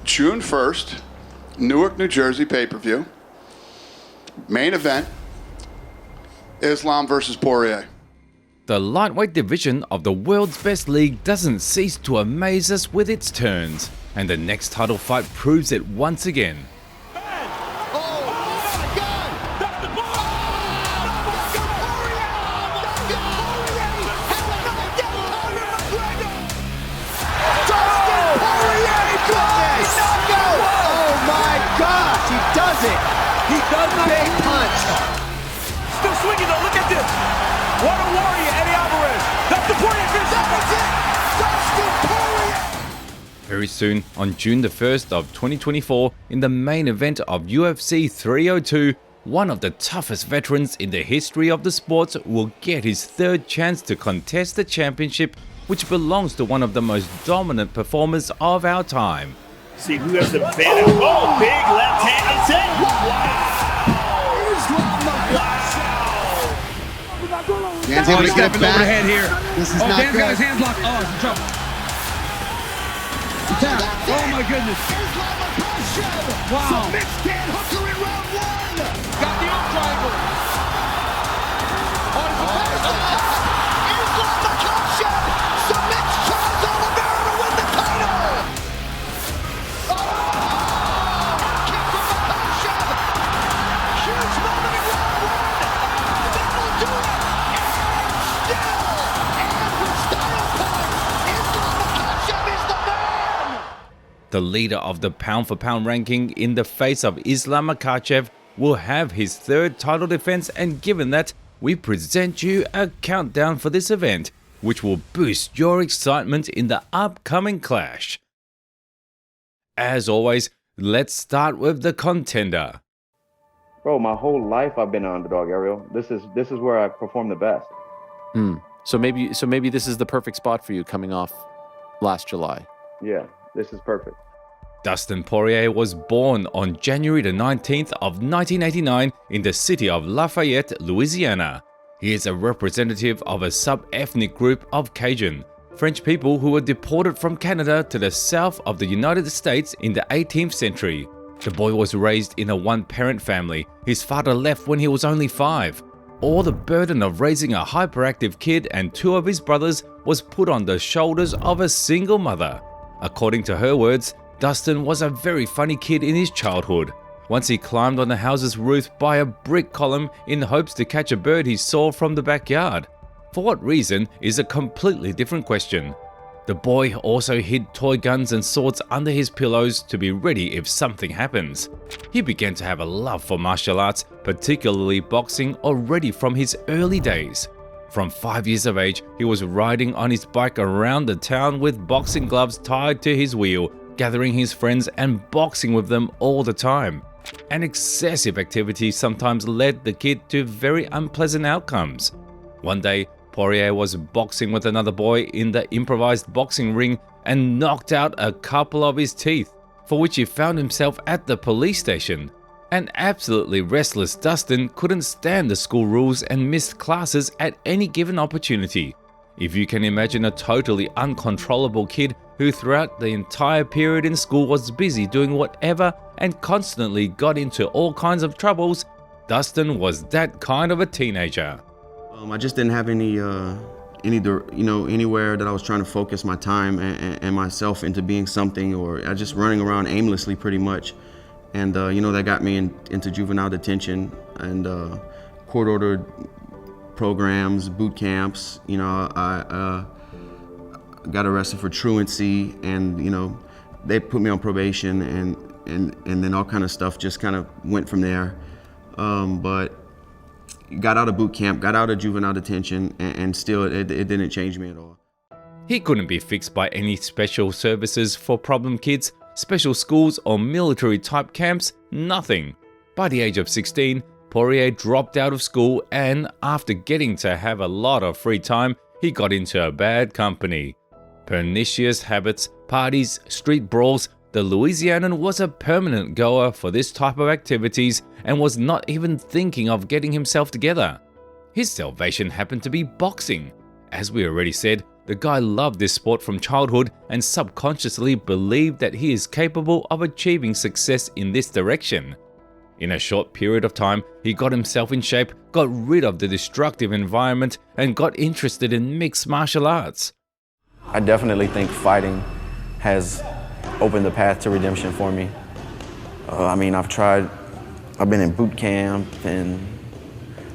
June 1st, Newark, New Jersey pay-per-view. Main event, Islam versus Poirier. The lightweight division of the world's best league doesn't cease to amaze us with its turns, and the next title fight proves it once again. He does not big punch. Still swinging though, look at this. What a warrior, Eddie Alvarez. Dustin Poirier finishes. Dustin Poirier. Very soon, on June the 1st of 2024, in the main event of UFC 302, one of the toughest veterans in the history of the sport will get his third chance to contest the championship, which belongs to one of the most dominant performers of our time. See who has the advantage. Oh, big left hand. That's it. Wow. Dan's able to get it back. Overhead here. This is not Dan's good. got his hands locked. Oh, it's in trouble. Oh my goodness. Islam Makhachev. Wow. Submits Dan Hooker in round one. Got the arm triangle. Islam Makhachev submits Charles Oliveira to win the title. Kick from Makhachev. Huge moment in round one. That will do it. The leader of the pound-for-pound ranking in the face of Islam Makhachev will have his third title defense, and given that, we present you a countdown for this event, which will boost your excitement in the upcoming clash. As always, let's start with the contender. Bro, my whole life I've been an underdog, Ariel. This is where I perform the best. So maybe this is the perfect spot for you coming off last July. Yeah, this is perfect. Dustin Poirier was born on January the 19th of 1989 in the city of Lafayette, Louisiana. He is a representative of a sub-ethnic group of Cajun, French people who were deported from Canada to the south of the United States in the 18th century. The boy was raised in a one-parent family. His father left when he was only 5. All the burden of raising a hyperactive kid and 2 of his brothers was put on the shoulders of a single mother. According to her words, Dustin was a very funny kid in his childhood. Once he climbed on the house's roof by a brick column in hopes to catch a bird he saw from the backyard. For what reason is a completely different question. The boy also hid toy guns and swords under his pillows to be ready if something happens. He began to have a love for martial arts, particularly boxing, already from his early days. From 5 years of age, he was riding on his bike around the town with boxing gloves tied to his wheel, gathering his friends and boxing with them all the time. An excessive activity sometimes led the kid to very unpleasant outcomes. One day, Poirier was boxing with another boy in the improvised boxing ring and knocked out a couple of his teeth, for which he found himself at the police station. An absolutely restless Dustin couldn't stand the school rules and missed classes at any given opportunity. If you can imagine a totally uncontrollable kid who throughout the entire period in school was busy doing whatever and constantly got into all kinds of troubles, Dustin was that kind of a teenager. I just didn't have anywhere that I was trying to focus my time and myself into being something, or I just running around aimlessly pretty much. And that got me into juvenile detention and court-ordered programs, boot camps. I got arrested for truancy, and they put me on probation, and then all kind of stuff just kind of went from there. But got out of boot camp, got out of juvenile detention, and still it didn't change me at all. He couldn't be fixed by any special services for problem kids, special schools or military type camps, nothing. By the age of 16, Poirier dropped out of school, and after getting to have a lot of free time, he got into a bad company. Pernicious habits, parties, street brawls. The Louisianan was a permanent goer for this type of activities and was not even thinking of getting himself together. His salvation happened to be boxing. As we already said, The guy loved this sport from childhood and subconsciously believed that he is capable of achieving success in this direction. In a short period of time, he got himself in shape, got rid of the destructive environment, and got interested in mixed martial arts. I definitely think fighting has opened the path to redemption for me. I mean, I've been in boot camp and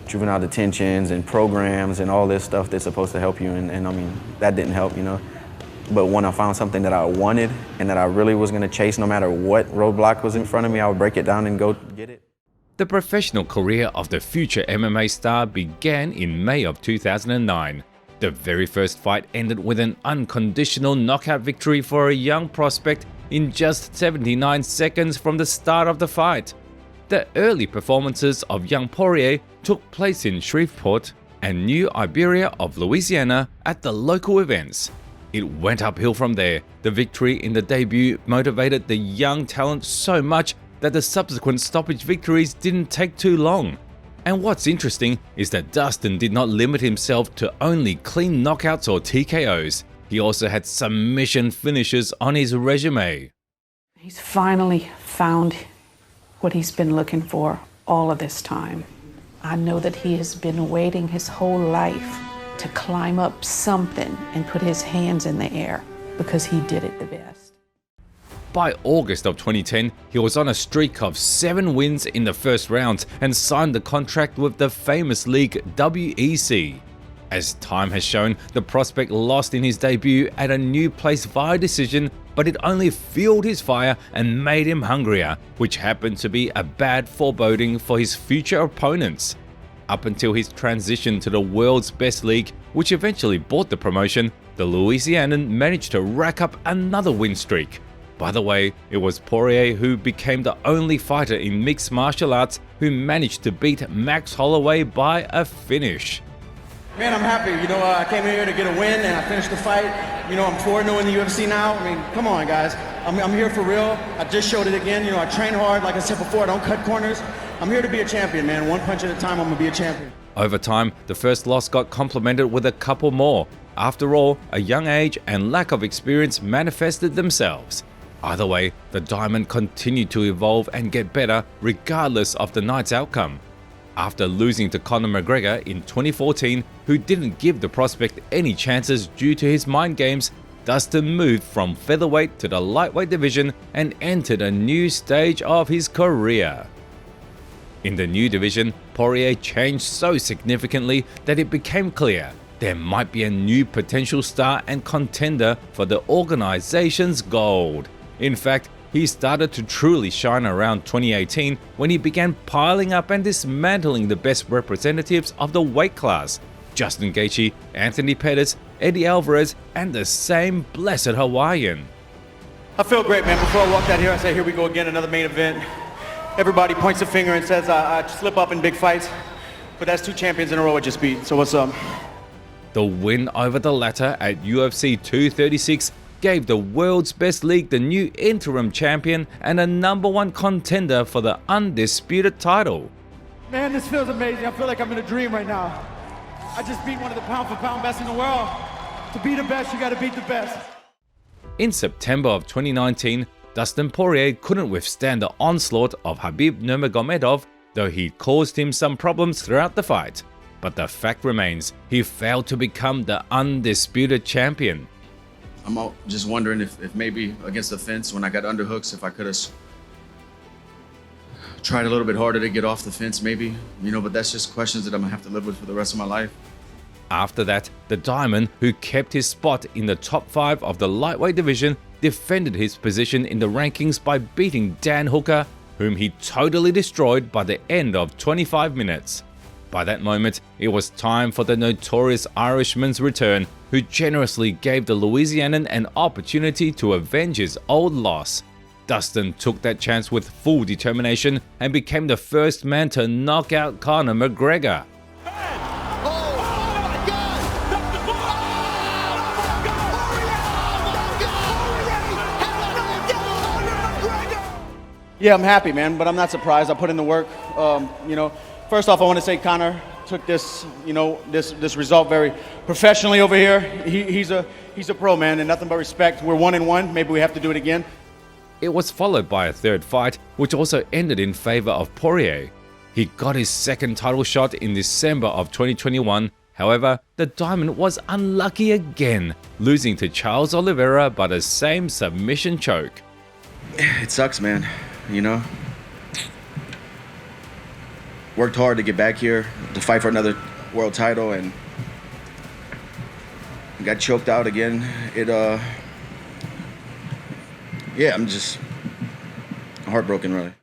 juvenile detentions and programs and all this stuff that's supposed to help you, and I mean, that didn't help, you know. But when I found something that I wanted and that I really was gonna chase, no matter what roadblock was in front of me, I would break it down and go get it. The professional career of the future MMA star began in May of 2009. The very first fight ended with an unconditional knockout victory for a young prospect in just 79 seconds from the start of the fight. The early performances of young Poirier took place in Shreveport and New Iberia of Louisiana at the local events. It went uphill from there. The victory in the debut motivated the young talent so much that the subsequent stoppage victories didn't take too long. And what's interesting is that Dustin did not limit himself to only clean knockouts or TKOs. He also had submission finishes on his resume. He's finally found what he's been looking for all of this time. I know that he has been waiting his whole life to climb up something and put his hands in the air because he did it the best. By August of 2010, he was on a streak of 7 wins in the first round and signed the contract with the famous league WEC. As time has shown, the prospect lost in his debut at a new place via decision, but it only fueled his fire and made him hungrier, which happened to be a bad foreboding for his future opponents. Up until his transition to the world's best league, which eventually bought the promotion, the Louisianan managed to rack up another win streak. By the way, it was Poirier who became the only fighter in mixed martial arts who managed to beat Max Holloway by a finish. Man, I'm happy. You know, I came here to get a win and I finished the fight. You know, I'm 4-0 in the UFC now. I mean, come on, guys. I'm here for real. I just showed it again. You know, I train hard. Like I said before, I don't cut corners. I'm here to be a champion, man. One punch at a time, I'm going to be a champion. Over time, the first loss got complemented with a couple more. After all, a young age and lack of experience manifested themselves. Either way, the Diamond continued to evolve and get better regardless of the night's outcome. After losing to Conor McGregor in 2014, who didn't give the prospect any chances due to his mind games, Dustin moved from featherweight to the lightweight division and entered a new stage of his career. In the new division, Poirier changed so significantly that it became clear there might be a new potential star and contender for the organization's gold. In fact, he started to truly shine around 2018 when he began piling up and dismantling the best representatives of the weight class: Justin Gaethje, Anthony Pettis, Eddie Alvarez, and the same blessed Hawaiian. I feel great, man. Before I walked out here, I said, here we go again, another main event. Everybody points a finger and says I slip up in big fights, but that's 2 champions in a row I just beat, so what's up? The win over the latter at UFC 236 gave the world's best league the new interim champion and a #1 contender for the undisputed title. Man, this feels amazing. I feel like I'm in a dream right now. I just beat one of the pound-for-pound best in the world. To be the best, you gotta beat the best. In September of 2019, Dustin Poirier couldn't withstand the onslaught of Khabib Nurmagomedov, though he caused him some problems throughout the fight. But the fact remains, he failed to become the undisputed champion. I'm just wondering if maybe against the fence when I got underhooks, if I could have tried a little bit harder to get off the fence maybe, you know, but that's just questions that I'm gonna have to live with for the rest of my life. After that, the Diamond, who kept his spot in the top 5 of the lightweight division, defended his position in the rankings by beating Dan Hooker, whom he totally destroyed by the end of 25 minutes. By that moment, it was time for the notorious Irishman's return, who generously gave the Louisianan an opportunity to avenge his old loss. Dustin took that chance with full determination and became the first man to knock out Conor McGregor. Yeah, I'm happy, man, but I'm not surprised. I put in the work. You know, first off, I want to say, Conor, took this, you know, this result very professionally over here. He's a pro, man, and nothing but respect. We're 1-1. Maybe we have to do it again. It was followed by a third fight, which also ended in favor of Poirier. He got his second title shot in December of 2021. However, the Diamond was unlucky again, losing to Charles Oliveira by the same submission choke. It sucks, man. You know, worked hard to get back here to fight for another world title and got choked out again. Yeah, I'm just heartbroken, really.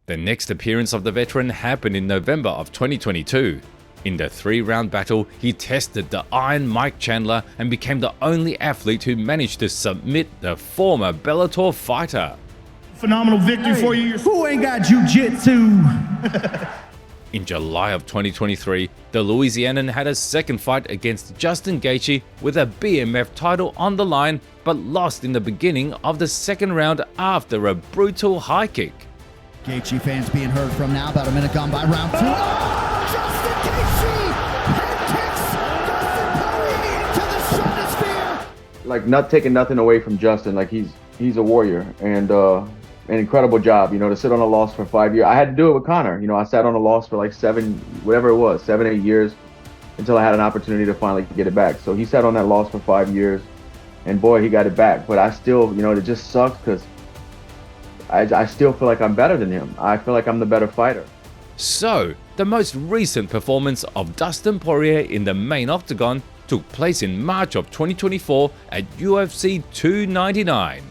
The next appearance of the veteran happened in November of 2022. In the 3-round battle, he tested the Iron Mike Chandler and became the only athlete who managed to submit the former Bellator fighter. Phenomenal victory for you. Who ain't got jiu-jitsu? In July of 2023, the Louisianan had a second fight against Justin Gaethje with a BMF title on the line, but lost in the beginning of the second round after a brutal high kick. Gaethje fans being heard from now, about a minute gone by round 2. Oh, Justin Gaethje head kicks Dustin Poirier into the stratosphere. Like, not taking nothing away from Justin. Like, he's a warrior and an incredible job. You know, to sit on a loss for 5 years. I had to do it with Conor. You know, I sat on a loss for like 7, 8 years until I had an opportunity to finally get it back. So he sat on that loss for 5 years, and boy, he got it back. But I still, you know, it just sucks because I still feel like I'm better than him. I feel like I'm the better fighter. So, the most recent performance of Dustin Poirier in the main octagon took place in March of 2024 at UFC 299.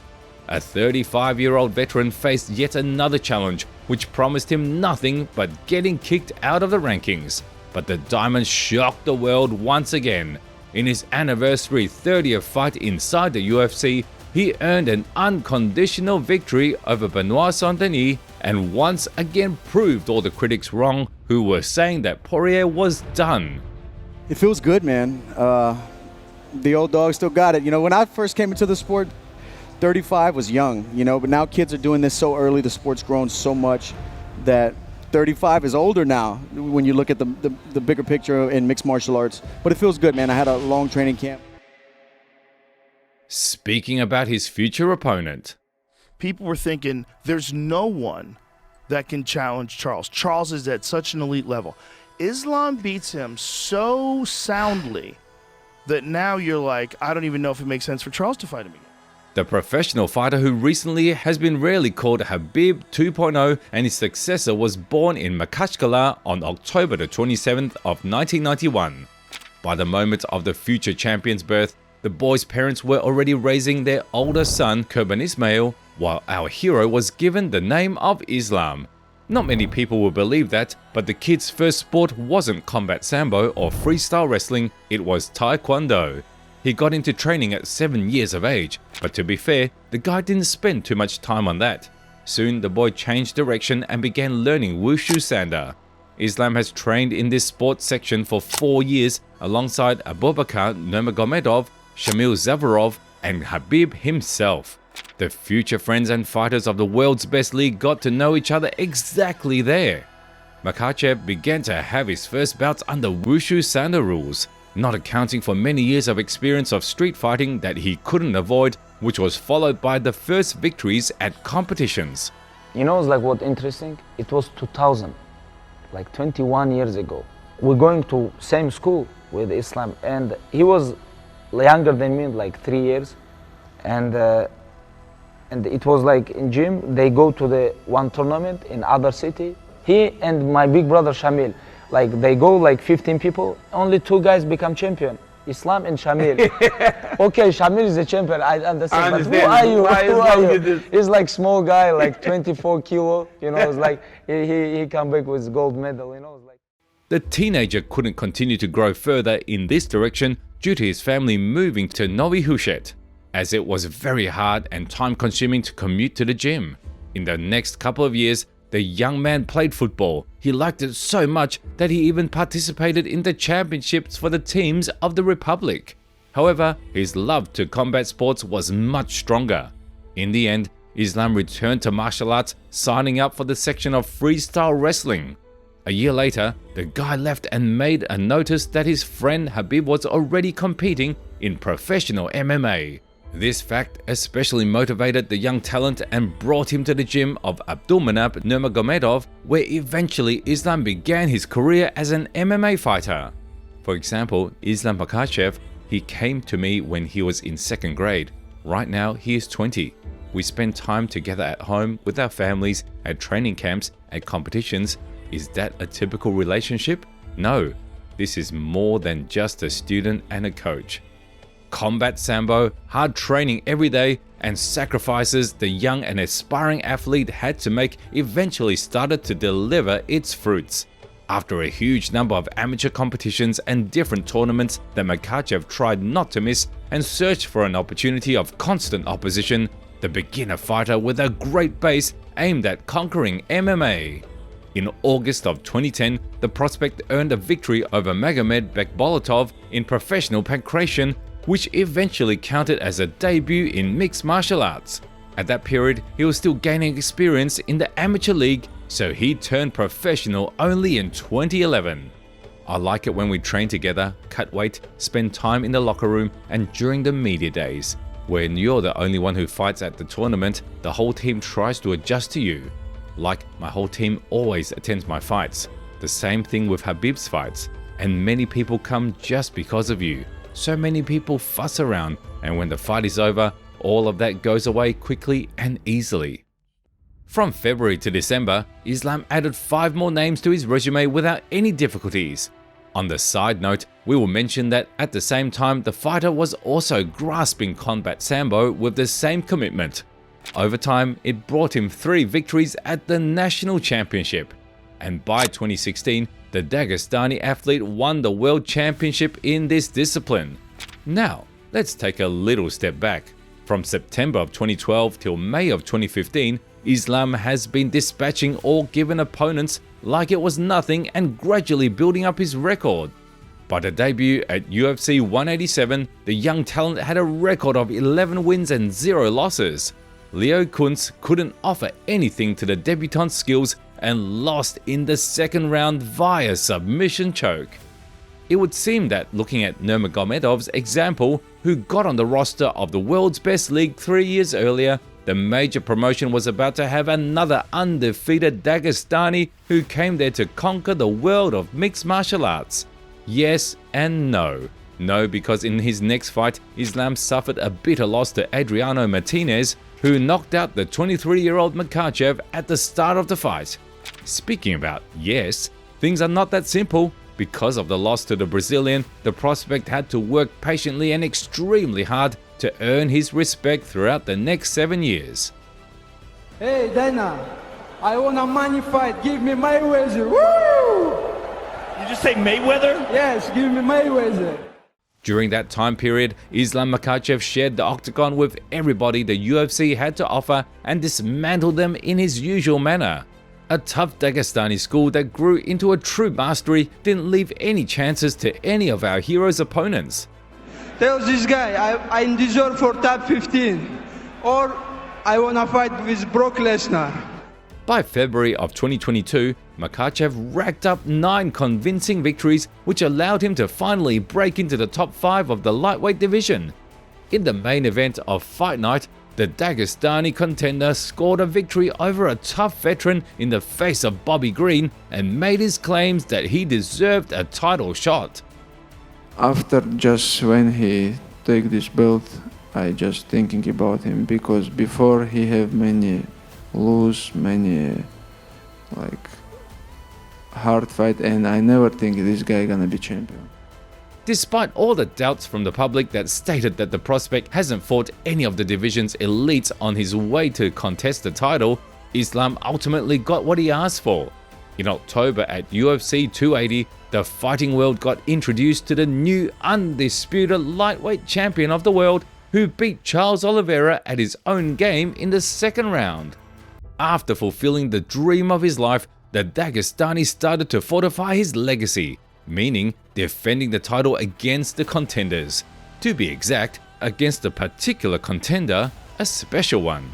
A 35-year-old veteran faced yet another challenge, which promised him nothing but getting kicked out of the rankings. But the Diamond shocked the world once again. In his anniversary 30th fight inside the UFC, he earned an unconditional victory over Benoit Saint-Denis and once again proved all the critics wrong who were saying that Poirier was done. It feels good, man. The old dog still got it. You know, when I first came into the sport, 35 was young, you know, but now kids are doing this so early. The sport's grown so much that 35 is older now when you look at the bigger picture in mixed martial arts. But it feels good, man. I had a long training camp. Speaking about his future opponent, people were thinking there's no one that can challenge Charles. Charles is at such an elite level. Islam beats him so soundly that now you're like, I don't even know if it makes sense for Charles to fight him again. the professional fighter who recently has been rarely called Habib 2.0 and his successor was born in Makhachev on October the 27th of 1991. By the moment of the future champion's birth, the boy's parents were already raising their older son, Kurban Ismail, while our hero was given the name of Islam. Not many people will believe that, but the kid's first sport wasn't combat sambo or freestyle wrestling, it was taekwondo. He got into training at 7 years of age, but to be fair, the guy didn't spend too much time on that. Soon the boy changed direction and began learning wushu sanda. Islam has trained in this sports section for 4 years alongside Abubakar Nurmagomedov, Shamil Zavarov and Habib himself. The future friends and fighters of the world's best league got to know each other exactly there. Makhachev began to have his first bouts under wushu sanda rules, not accounting for many years of experience of street fighting that he couldn't avoid, which was followed by the first victories at competitions. You know, it's like what interesting? It was 2000, like 21 years ago. We're going to same school with Islam, and he was younger than me, like 3 years, and it was like in gym. They go to the one tournament in other city. He and my big brother Shamil, like they go like 15 people. Only 2 guys become champion. Islam and Shamil. Okay, Shamil is the champion. I understand. But who are you? Who are you? He's like small guy, like 24 kilo. You know, it's like he come back with gold medal. You know, it's like. The teenager couldn't continue to grow further in this direction due to his family moving to Novi Huset, as it was very hard and time-consuming to commute to the gym. In the next couple of years, the young man played football. He liked it so much that he even participated in the championships for the teams of the Republic. However, his love to combat sports was much stronger. In the end, Islam returned to martial arts, signing up for the section of freestyle wrestling. A year later, the guy left and made a notice that his friend Khabib was already competing in professional MMA. This fact especially motivated the young talent and brought him to the gym of Abdulmanap Nurmagomedov, where eventually Islam began his career as an MMA fighter. For example, Islam Makhachev, he came to me when he was in 2nd grade. Right now, he is 20. We spend time together at home with our families, at training camps, at competitions. Is that a typical relationship? No, this is more than just a student and a coach. Combat sambo, hard training every day, and sacrifices the young and aspiring athlete had to make eventually started to deliver its fruits. After a huge number of amateur competitions and different tournaments that Makhachev tried not to miss and searched for an opportunity of constant opposition, the beginner fighter with a great base aimed at conquering MMA. In August of 2010, the prospect earned a victory over Magomed Bekbolotov in professional pankration, which eventually counted as a debut in mixed martial arts. At that period, he was still gaining experience in the amateur league, so he turned professional only in 2011. I like it when we train together, cut weight, spend time in the locker room, and during the media days. When you're the only one who fights at the tournament, the whole team tries to adjust to you. Like, my whole team always attends my fights. The same thing with Khabib's fights. And many people come just because of you. So many people fuss around, and when the fight is over, all of that goes away quickly and easily. From February to December, Islam added 5 more names to his resume without any difficulties. On the side note, we will mention that at the same time, the fighter was also grasping combat sambo with the same commitment. Over time, it brought him 3 victories at the national championship. And by 2016, the Dagestani athlete won the world championship in this discipline. Now, let's take a little step back. From September of 2012 till May of 2015, Islam has been dispatching all given opponents like it was nothing and gradually building up his record. By the debut at UFC 187, the young talent had a record of 11 wins and 0 losses. Leo Kuntz couldn't offer anything to the debutante's skills and lost in the 2nd round via submission choke. It would seem that looking at Nurmagomedov's example, who got on the roster of the world's best league 3 years earlier, the major promotion was about to have another undefeated Dagestani who came there to conquer the world of mixed martial arts. Yes and no. No, because in his next fight, Islam suffered a bitter loss to Adriano Martinez, who knocked out the 23-year-old Makhachev at the start of the fight. Speaking about yes, things are not that simple. Because of the loss to the Brazilian, the prospect had to work patiently and extremely hard to earn his respect throughout the next 7 years. Hey, Dana, I want a money fight. Give me Mayweather. Woo! You just say Mayweather? Yes, give me Mayweather. During that time period, Islam Makhachev shared the octagon with everybody the UFC had to offer and dismantled them in his usual manner. A tough Dagestani school that grew into a true mastery didn't leave any chances to any of our heroes' opponents. Tell this guy I deserve for top 15, or I wanna fight with Brock Lesnar. By February of 2022, Makhachev racked up 9 convincing victories, which allowed him to finally break into the top 5 of the lightweight division. In the main event of Fight Night, the Dagestani contender scored a victory over a tough veteran in the face of Bobby Green and made his claims that he deserved a title shot. After just when he take this belt, I just thinking about him, because before he have many lose, many like hard fight, and I never think this guy gonna be champion. Despite all the doubts from the public that stated that the prospect hasn't fought any of the division's elites on his way to contest the title, Islam ultimately got what he asked for. In October at UFC 280, the fighting world got introduced to the new undisputed lightweight champion of the world, who beat Charles Oliveira at his own game in the 2nd round. After fulfilling the dream of his life, the Dagestani started to fortify his legacy, meaning defending the title against the contenders. To be exact, against a particular contender, a special one.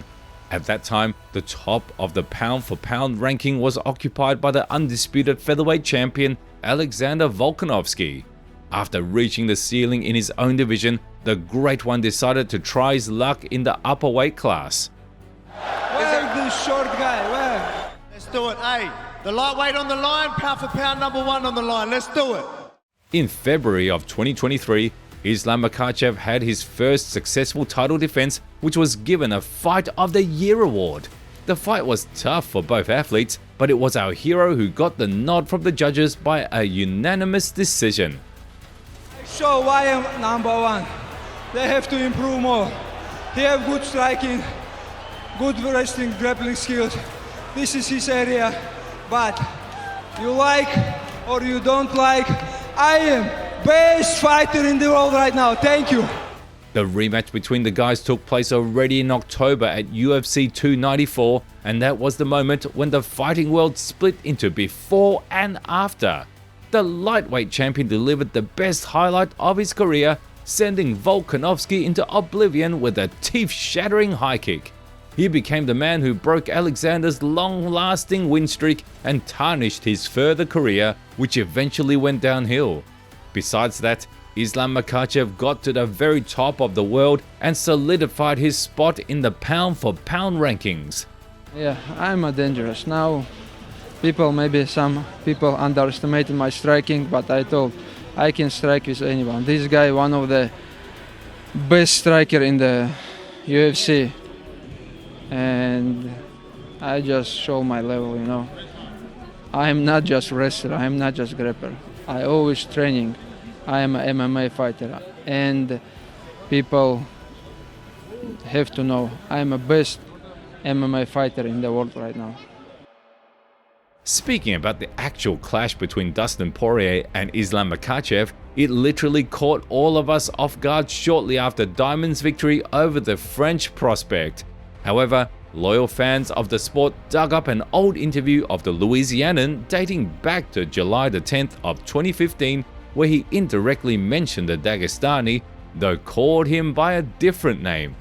At that time, the top of the pound-for-pound ranking was occupied by the undisputed featherweight champion Alexander Volkanovski. After reaching the ceiling in his own division, the Great One decided to try his luck in the upper weight class. Where this short guy? Where? Let's do it. Hey, the lightweight on the line, pound for pound number 1 on the line. Let's do it. In February of 2023, Islam Makhachev had his first successful title defense, which was given a Fight of the Year award. The fight was tough for both athletes, but it was our hero who got the nod from the judges by a unanimous decision. Show why I'm number 1. They have to improve more. He have good striking, good wrestling, grappling skills. This is his area, but you like or you don't like, I am best fighter in the world right now. Thank you. The rematch between the guys took place already in October at UFC 294, and that was the moment when the fighting world split into before and after. The lightweight champion delivered the best highlight of his career, sending Volkanovski into oblivion with a teeth-shattering high kick. He became the man who broke Alexander's long-lasting win streak and tarnished his further career, which eventually went downhill. Besides that, Islam Makhachev got to the very top of the world and solidified his spot in the pound-for-pound rankings. Yeah, I'm dangerous. Now, maybe some people underestimated my striking, but I told I can strike with anyone. This guy, one of the best striker in the UFC, and I just show my level, you know. I'm not just wrestler, I'm not just grappler. I always training. I am an MMA fighter, and people have to know I'm the best MMA fighter in the world right now. Speaking about the actual clash between Dustin Poirier and Islam Makhachev, it literally caught all of us off guard shortly after Diamond's victory over the French prospect. However, loyal fans of the sport dug up an old interview of the Louisianan dating back to July the 10th of 2015, where he indirectly mentioned the Dagestani, though called him by a different name.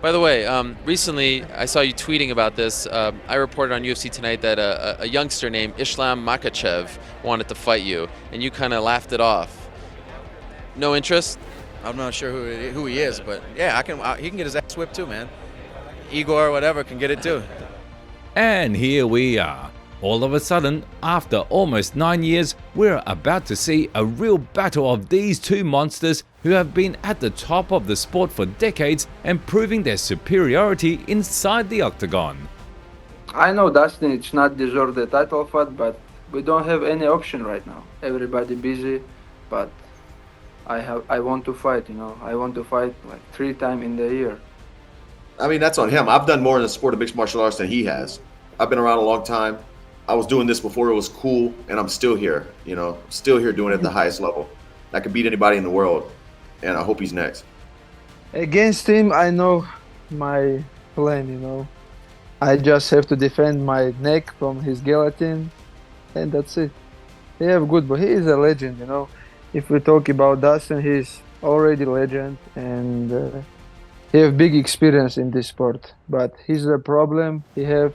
By the way, recently I saw you tweeting about this. I reported on UFC Tonight that a youngster named Islam Makhachev wanted to fight you, and you kind of laughed it off. No interest? I'm not sure who he is, but yeah, he can get his ass whipped too, man. Igor or whatever can get it too. And here we are. All of a sudden, after almost 9 years, we're about to see a real battle of these two monsters who have been at the top of the sport for decades and proving their superiority inside the octagon. I know Dustin it's not deserve the title fight, but we don't have any option right now. Everybody busy, but I want to fight, you know. I want to fight like 3 times in the year. I mean, that's on him. I've done more in the sport of mixed martial arts than he has. I've been around a long time. I was doing this before it was cool, and I'm still here, you know. Still here doing it at the highest level. I could beat anybody in the world, and I hope he's next. Against him, I know my plan, you know. I just have to defend my neck from his guillotine, and that's it. He have good, but he is a legend, you know. If we talk about Dustin, he's already a legend, and he have big experience in this sport. But he's the problem. He have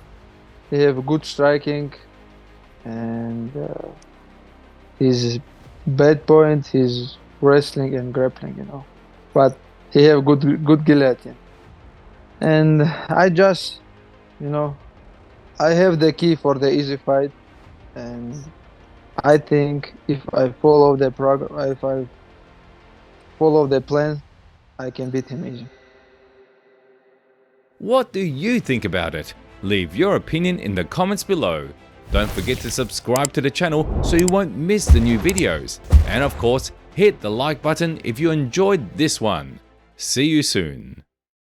good striking, and his bad point, his wrestling and grappling, you know. But he have good guillotine, and I just, you know, I have the key for the easy fight, and I think if I follow the plan, I can beat him easy. What do you think about it? Leave your opinion in the comments below. Don't forget to subscribe to the channel so you won't miss the new videos. And of course, hit the like button if you enjoyed this one. See you soon.